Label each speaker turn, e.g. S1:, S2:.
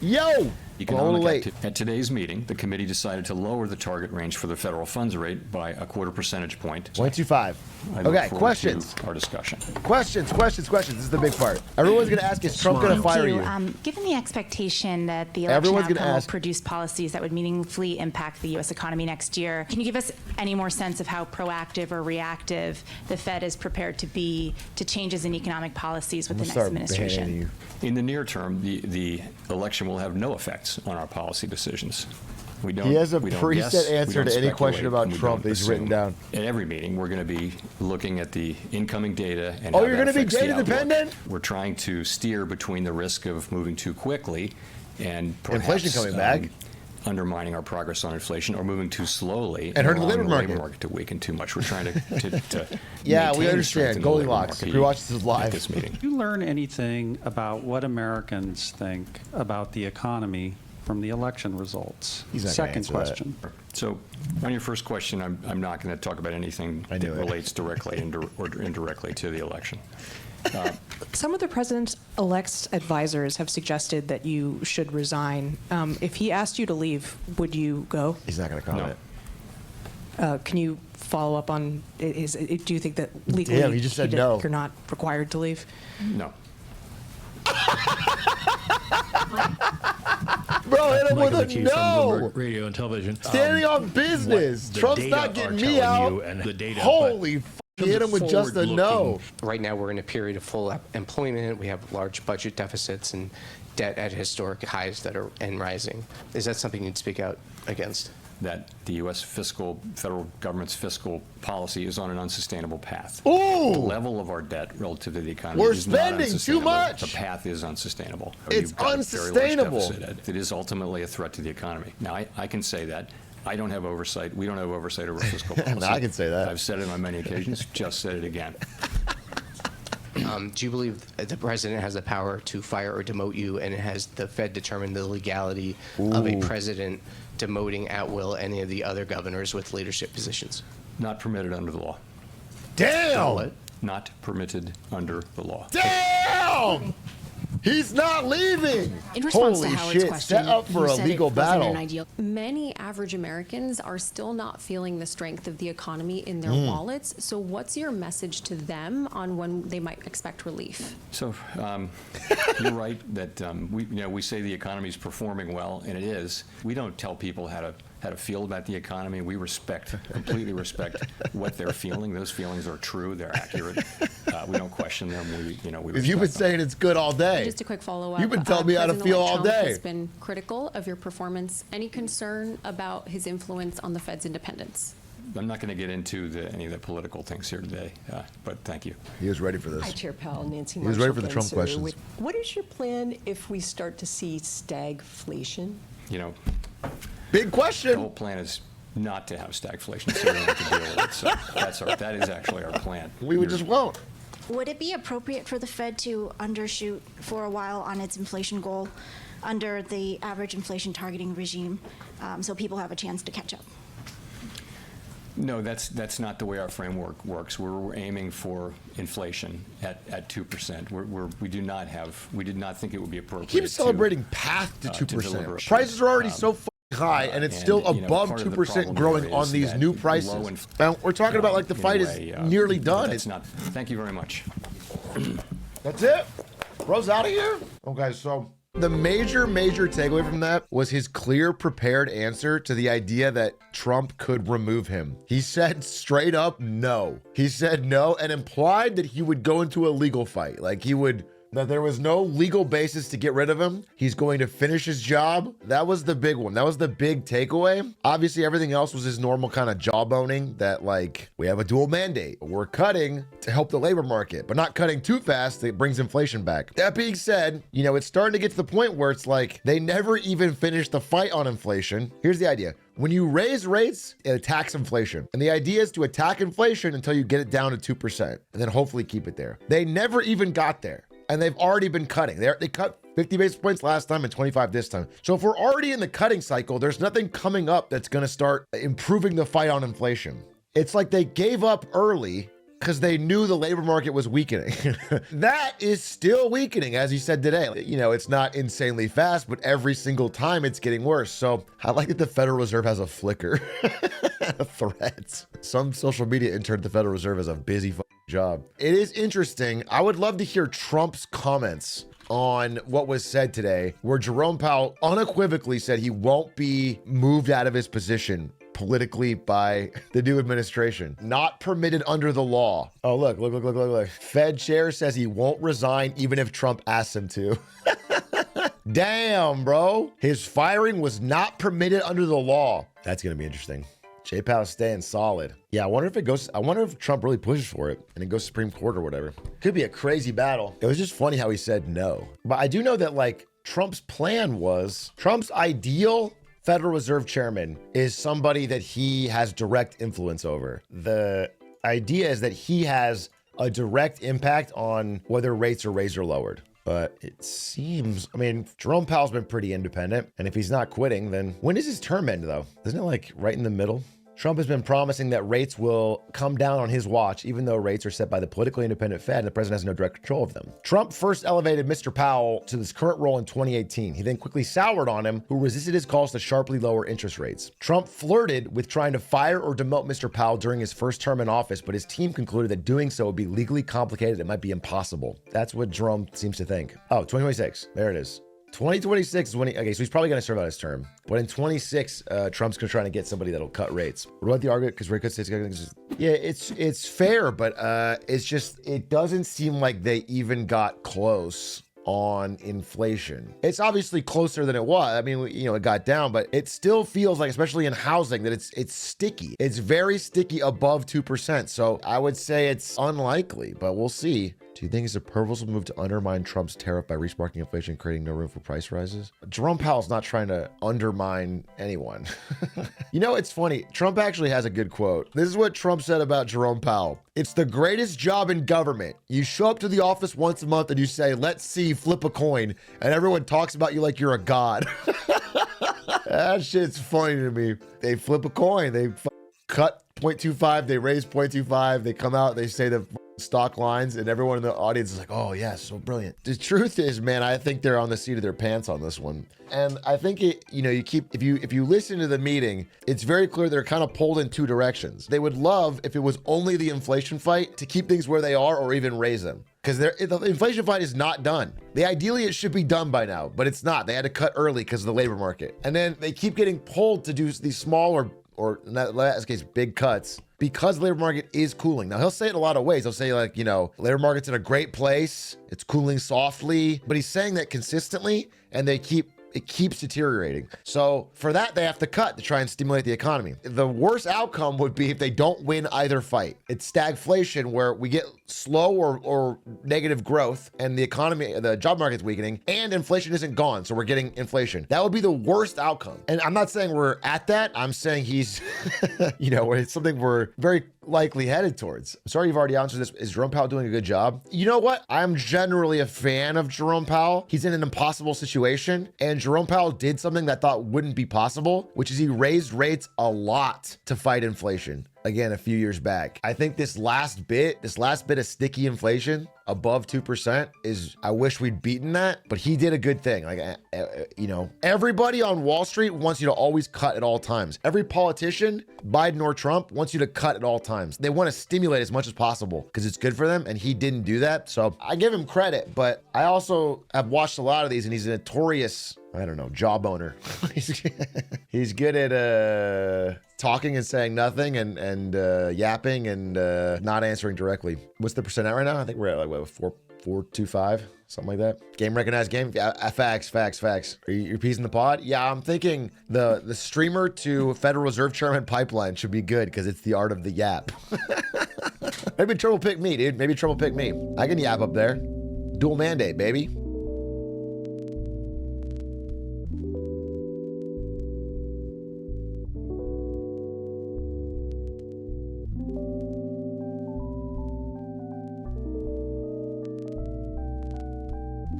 S1: Yo!
S2: At today's meeting, the committee decided to lower the target range for the federal funds rate by a quarter percentage point.
S1: 0.25. Okay, questions.
S2: Our discussion.
S1: Questions. This is the big part. Everyone's going to ask, is Trump going to fire you?
S3: Given the expectation that the election outcome will produce policies that would meaningfully impact the U.S. economy next year, can you give us any more sense of how proactive or reactive the Fed is prepared to be to changes in economic policies with the next administration?
S2: In the near term, the election will have no effects on our policy decisions.
S1: He has a preset answer to any question about Trump that he's written down.
S2: At every meeting, we're going to be looking at the incoming data and
S1: you're going to be data dependent?
S2: We're trying to steer between the risk of moving too quickly and perhaps
S1: inflation coming back,
S2: undermining our progress on inflation, or moving too slowly
S1: and hurting the labor market
S2: to weaken too much. We're trying to
S1: yeah, we understand. Goldilocks. If we watch this live.
S2: This meeting.
S4: Did you learn anything about what Americans think about the economy from the election results? Second question.
S2: So, on your first question, I'm not going to talk about anything that relates directly or indirectly to the election.
S5: Some of the president-elect's advisors have suggested that you should resign. If he asked you to leave, would you go?
S1: He's not going to comment.
S5: No. Can you follow up on, do you think that legally
S1: he just said no.
S5: You're not required to leave?
S2: No.
S1: Bro, hit him with a no!
S6: Radio and television.
S1: Standing on business. Trump's not getting me out. Holy f***. Hit him with just a no.
S7: Right now, we're in a period of full employment. We have large budget deficits and debt at historic highs that are rising. Is that something you'd speak out against?
S2: That the U.S. federal government's fiscal policy is on an unsustainable path.
S1: Ooh!
S2: The level of our debt relative to the economy
S1: We're
S2: is not
S1: spending too much.
S2: The path is unsustainable.
S1: It's unsustainable.
S2: It is ultimately a threat to the economy. Now, I can say that. I don't have oversight. We don't have oversight over fiscal policy.
S1: No, I can say that.
S2: I've said it on many occasions. Just said it again.
S7: Do you believe the president has the power to fire or demote you, and has the Fed determined the legality of a president demoting at will any of the other governors with leadership positions?
S2: Not permitted under the law.
S1: Damn!
S2: Not permitted under the law.
S1: Damn! He's not leaving!
S8: In response
S1: Holy
S8: to Howard's
S1: shit,
S8: question,
S1: set up for a legal battle.
S8: Many average Americans are still not feeling the strength of the economy in their wallets. So what's your message to them on when they might expect relief?
S2: So you're right that we say the economy is performing well, and it is. We don't tell people how to feel about the economy. We completely respect what they're feeling. Those feelings are true. They're accurate. We don't question them.
S1: Because you've been saying it's good all day.
S8: Just a quick follow-up.
S1: You've been telling me how to feel all day.
S8: Trump has been critical of your performance. Any concern about his influence on the Fed's independence?
S2: I'm not going to get into any of the political things here today, but thank you.
S1: He was ready for this.
S9: Hi, Chair Powell. Nancy
S1: He was ready for the Trump questions.
S9: What is your plan if we start to see stagflation?
S1: Big question.
S2: The whole plan is not to have stagflation, so we don't have to deal with it. So that is actually our plan.
S1: We just won't.
S10: Would it be appropriate for the Fed to undershoot for a while on its inflation goal under the average inflation targeting regime so people have a chance to catch up?
S2: No, that's not the way our framework works. We're aiming for inflation at 2%. We did not think it would be appropriate.
S1: Keep celebrating path to 2%. Prices are already so high, and it's still above 2% growing on these new prices. Now, we're talking about like the fight is nearly done.
S2: It's not. Thank you very much.
S1: That's it. Bro's out of here. Okay, so the major takeaway from that was his clear, prepared answer to the idea that Trump could remove him. He said straight up no. He said no and implied that he would go into a legal fight. That there was no legal basis to get rid of him. He's going to finish his job. That was the big one. That was the big takeaway. Obviously, everything else was his normal kind of jawboning that we have a dual mandate. We're cutting to help the labor market, but not cutting too fast. It brings inflation back. That being said, it's starting to get to the point where it's like they never even finished the fight on inflation. Here's the idea. When you raise rates, it attacks inflation. And the idea is to attack inflation until you get it down to 2% and then hopefully keep it there. They never even got there. And they've already been cutting. They cut 50 basis points last time and 25 this time. So if we're already in the cutting cycle, there's nothing coming up that's going to start improving the fight on inflation. It's like they gave up early because they knew the labor market was weakening. That is still weakening, as he said today. It's not insanely fast, but every single time it's getting worse. So I like that the Federal Reserve has a flicker, a threat. Some social media intern at the Federal Reserve has a busy job. It is interesting. I would love to hear Trump's comments on what was said today, where Jerome Powell unequivocally said he won't be moved out of his position politically by the new administration. Not permitted under the law. Oh, look. Fed chair says he won't resign even if Trump asks him to. Damn, bro. His firing was not permitted under the law. That's going to be interesting. Jay Powell's staying solid. Yeah, I wonder if Trump really pushes for it and it goes Supreme Court or whatever. Could be a crazy battle. It was just funny how he said no. But I do know that Trump's plan was, Trump's ideal Federal Reserve chairman is somebody that he has direct influence over. The idea is that he has a direct impact on whether rates are raised or lowered. But it seems, Jerome Powell's been pretty independent. And if he's not quitting, then when does his term end, though? Isn't it right in the middle? Trump has been promising that rates will come down on his watch, even though rates are set by the politically independent Fed and the president has no direct control of them. Trump first elevated Mr. Powell to his current role in 2018. He then quickly soured on him, who resisted his calls to sharply lower interest rates. Trump flirted with trying to fire or demote Mr. Powell during his first term in office, but his team concluded that doing so would be legally complicated and might be impossible. That's what Jerome seems to think. Oh, 2026. There it is. 2026 is when so he's probably going to serve out his term. But in 26, Trump's going to try to get somebody that'll cut rates. What about the argument? Because rate cuts, yeah, it's fair, but it doesn't seem like they even got close on inflation. It's obviously closer than it was. It got down, but it still feels like, especially in housing, that it's sticky. It's very sticky above 2%. So I would say it's unlikely, but we'll see. Do you think it's a purposeful move to undermine Trump's tariff by resparking inflation, creating no room for price rises? Jerome Powell's not trying to undermine anyone. It's funny. Trump actually has a good quote. This is what Trump said about Jerome Powell. It's the greatest job in government. You show up to the office once a month and you say, let's see, flip a coin. And everyone talks about you like you're a god. That shit's funny to me. They flip a coin. They cut 0.25. They raise 0.25. They come out. They say the stock lines, and everyone in the audience is like, oh yeah, so brilliant. The truth is, man, I think they're on the seat of their pants on this one. And I think if you listen to the meeting, it's very clear they're kind of pulled in two directions. They would love if it was only the inflation fight to keep things where they are or even raise them. Because the inflation fight is not done. Ideally, it should be done by now, but it's not. They had to cut early because of the labor market. And then they keep getting pulled to do these small or in that last case, big cuts, because the labor market is cooling. Now, he'll say it a lot of ways. He'll say labor market's in a great place. It's cooling softly, but he's saying that consistently, and it keeps deteriorating. So for that, they have to cut to try and stimulate the economy. The worst outcome would be if they don't win either fight. It's stagflation, where we get slow or negative growth and the job market's weakening and inflation isn't gone. So we're getting inflation. That would be the worst outcome. And I'm not saying we're at that. I'm saying he's, it's something we're very likely headed towards. I'm sorry you've already answered this. Is Jerome Powell doing a good job? You know what? I'm generally a fan of Jerome Powell. He's in an impossible situation, and Jerome Powell did something that I thought wouldn't be possible, which is he raised rates a lot to fight inflation. Again, a few years back. I think this last bit of sticky inflation above 2% I wish we'd beaten that, but he did a good thing. Everybody on Wall Street wants you to always cut at all times. Every politician, Biden or Trump, wants you to cut at all times. They want to stimulate as much as possible because it's good for them, and he didn't do that. So I give him credit, but I also have watched a lot of these, and he's a notorious, job owner. He's good at talking and saying nothing and yapping and not answering directly. What's the percent at right now? I think we're at 4.25, something like that. Game recognized game. Facts. Are you repeating the pod? Yeah, I'm thinking the streamer to Federal Reserve Chairman pipeline should be good because it's the art of the yap. Maybe trouble pick me, dude. Maybe trouble pick me. I can yap up there. Dual mandate, baby.